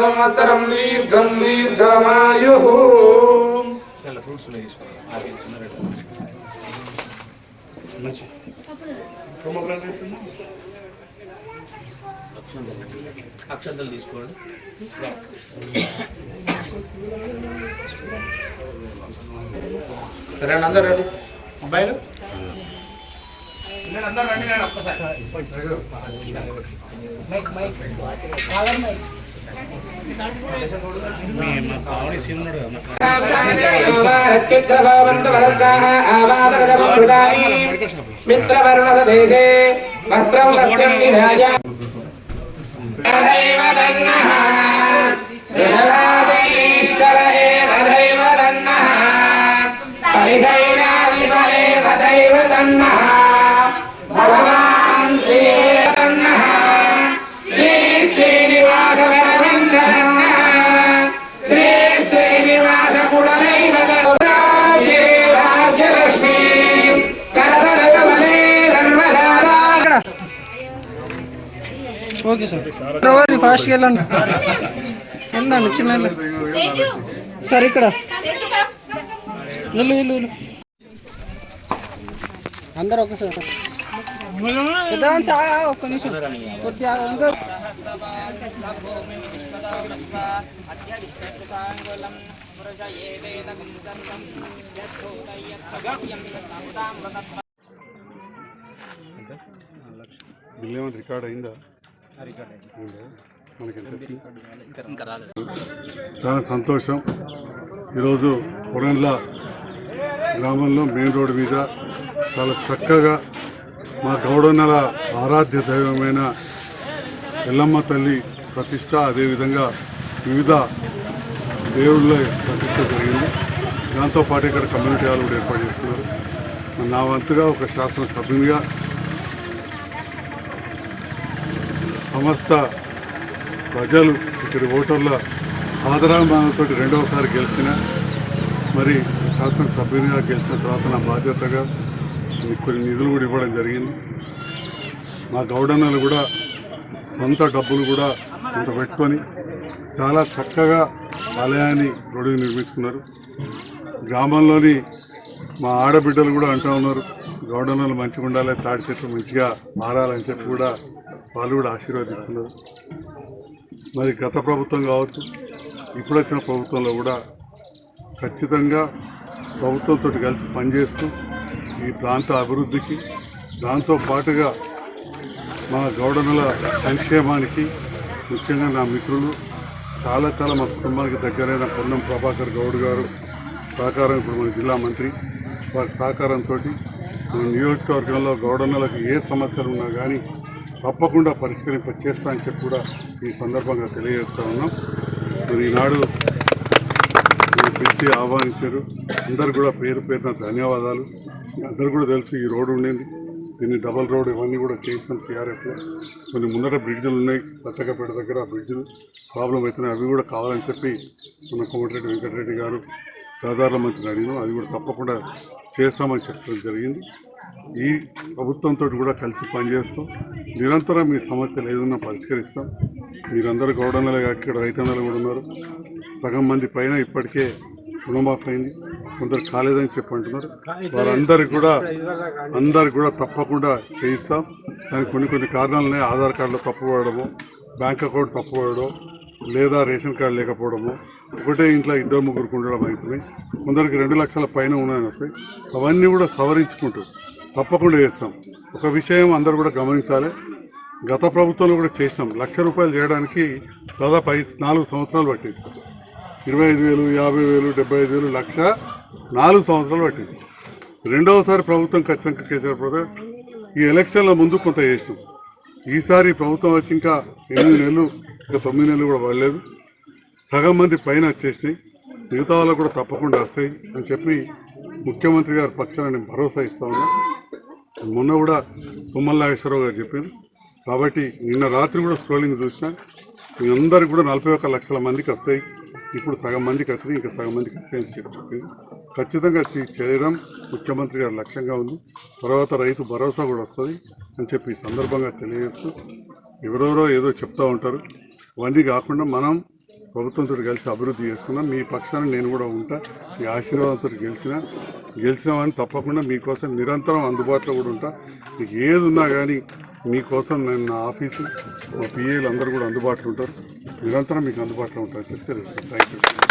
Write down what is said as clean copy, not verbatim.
సంవత్సరం దీర్ఘం దీర్ఘమాయు అక్షంతలు తీసుకోండి. సరే అందరూ రండి. మొబైల్ అందరూ రండి. నేను ఒక్కసారి మిత్రవర్ణదేశే వస్త్రం వస్త్రం నిధాయ భగవాన్ శ్రీ శ్రీ శ్రీనివాస శ్రీ శ్రీనివాస కులదైవలక్ష్మీ ఓకే సార్ ఫాస్ట్గా వెళ్ళండి వెళ్ళండి చిన్న సార్ ఇక్కడ ఇల్లు అందరు ఒకసారి ఒక్క నిమిషం కొద్దిగా అందరూ బిల్ ఏమైనా రికార్డ్ అయిందా? మనకి చాలా సంతోషం. ఈరోజు కొరండ్ల గ్రామంలో మెయిన్ రోడ్డు మీద చాలా చక్కగా మా గౌడన్నల ఆరాధ్య దైవమైన ఎల్లమ్మ తల్లి ప్రతిష్ట, అదేవిధంగా వివిధ దేవుళ్ళ ప్రతిష్ట జరిగింది. దాంతోపాటు ఇక్కడ కమ్యూనిటీ హాల్ కూడా ఏర్పాటు చేస్తున్నారు. నా వంతుగా ఒక శాసనసభ్యునిగా సమస్త ప్రజలు ఇక్కడి ఓటర్ల ఆదరాభిమానంతో రెండవసారి గెలిచిన, మరి శాసనసభ్యునిగా గెలిచిన తర్వాత నా బాధ్యతగా కొన్ని నిధులు కూడా ఇవ్వడం జరిగింది. మా గౌడన్నలు కూడా సొంత డబ్బులు కూడా కొంత పెట్టుకొని చాలా చక్కగా ఆలయాన్ని రోడ్డు నిర్మించుకున్నారు. గ్రామంలోని మా ఆడబిడ్డలు కూడా అంటూ ఉన్నారు, గౌడన్నలు మంచిగా ఉండాలి, తాడి చెట్లు మంచిగా మారాలని చెప్పి కూడా వాళ్ళు కూడా ఆశీర్వదిస్తున్నారు. మరి గత ప్రభుత్వం కావచ్చు, ఇప్పుడు వచ్చిన ప్రభుత్వంలో కూడా ఖచ్చితంగా ప్రభుత్వంతో కలిసి పనిచేస్తూ ఈ ప్రాంత అభివృద్ధికి, దాంతో పాటుగా మా గౌడనుల సంక్షేమానికి, ముఖ్యంగా నా మిత్రులు చాలా మా కుటుంబానికి దగ్గరైన పొన్నం ప్రభాకర్ గౌడ్ గారు సహకారం, ఇప్పుడు మన జిల్లా మంత్రి వారి సహకారంతో మన నియోజకవర్గంలో గౌడన్నలకు ఏ సమస్యలు ఉన్నా కానీ తప్పకుండా చేస్తా అని చెప్పి కూడా ఈ సందర్భంగా తెలియజేస్తూ ఉన్నాం. మరి ఈనాడు పిలిచి ఆహ్వానించారు. అందరు కూడా పేరు పేరున ధన్యవాదాలు. అందరు కూడా తెలుసు ఈ రోడ్డు ఉండింది, దీన్ని డబల్ రోడ్ ఇవన్నీ కూడా చేయించాం సిఆర్ఎఫ్లో. కొన్ని ముందర బ్రిడ్జులు ఉన్నాయి, పచ్చకపేట దగ్గర ఆ బ్రిడ్జులు ప్రాబ్లం అవుతున్నాయి, అవి కూడా కావాలని చెప్పి మన కోమటిరెడ్డి వెంకటరెడ్డి గారు రహదారుల మంత్రిని అడిగినాం. అది కూడా తప్పకుండా చేస్తామని చెప్పడం జరిగింది. ఈ ప్రభుత్వంతో కూడా కలిసి పనిచేస్తాం, నిరంతరం మీ సమస్యలు ఏదన్నా పరిష్కరిస్తాం. మీరందరూ గౌడన్నలే కాక ఇక్కడ రైతన్నలు కూడా ఉన్నారు. సగం మంది పైన ఇప్పటికే రుణమాఫీ అయింది, కొందరు కాలేదని చెప్పి అంటున్నారు. వారందరికి కూడా తప్పకుండా చేయిస్తాం. దానికి కొన్ని కారణాలు ఉన్నాయి. ఆధార్ కార్డులో తప్పు పడడము, బ్యాంక్ అకౌంట్ తప్పు పడడం, లేదా రేషన్ కార్డు లేకపోవడము, ఒకటే ఇంట్లో 2-3 ఉండడం అవుతున్నాయి. కొందరికి 2 లక్షల పైన ఉన్నాయని వస్తాయి. అవన్నీ కూడా సవరించుకుంటూ తప్పకుండా చేస్తాం. ఒక విషయం అందరూ కూడా గమనించాలి, గత ప్రభుత్వంలో కూడా చేసినాం. 1,00,000 రూపాయలు చేయడానికి దాదాపు 4 సంవత్సరాలు పట్టింది. 25,000, 50,000, 75,000, 1,00,000 4 సంవత్సరాలు పట్టింది. రెండవసారి ప్రభుత్వం ఖచ్చితంగా కేసీఆర్ ప్రభుత్వం ఈ ఎలక్షన్ల ముందు కొంత చేసినాం. ఈసారి ప్రభుత్వం వచ్చి ఇంకా 8 నెలలు ఇంకా 9 నెలలు కూడా పడలేదు. సగం మంది పైన వచ్చేసినాయి. మిగతా వాళ్ళకు కూడా తప్పకుండా వస్తాయి అని చెప్పి ముఖ్యమంత్రి గారి పక్షాన నేను భరోసా ఇస్తా ఉన్నా. మొన్న కూడా తుమ్మల నాగేశ్వరరావు గారు చెప్పారు. కాబట్టి నిన్న రాత్రి కూడా స్క్రోలింగ్ చూసినా మీ అందరికి కూడా 41 లక్షల మందికి వస్తాయి. ఇప్పుడు సగం మందికి వచ్చినాయి, ఇంకా సగం మందికి వస్తాయని చెప్పి ఖచ్చితంగా చేయడం ముఖ్యమంత్రి గారి లక్ష్యంగా ఉంది. తర్వాత రైతు భరోసా కూడా వస్తుంది అని చెప్పి ఈ సందర్భంగా తెలియజేస్తూ, ఎవరెవరో ఏదో చెప్తూ ఉంటారు. అవన్నీ కాకుండా మనం ప్రభుత్వంతో కలిసి అభివృద్ధి చేసుకున్నాం. మీ పక్షాన నేను కూడా ఉంటా. మీ ఆశీర్వాదంతో గెలిచినామని తప్పకుండా మీకోసం నిరంతరం అందుబాటులో కూడా ఉంటా. మీకు ఏది ఉన్నా కానీ మీకోసం నేను నా ఆఫీసు మా పిఏలు అందరూ కూడా అందుబాటులో ఉంటారు. నిరంతరం మీకు అందుబాటులో ఉంటారని చెప్పి తెలుస్తాను. Thank you.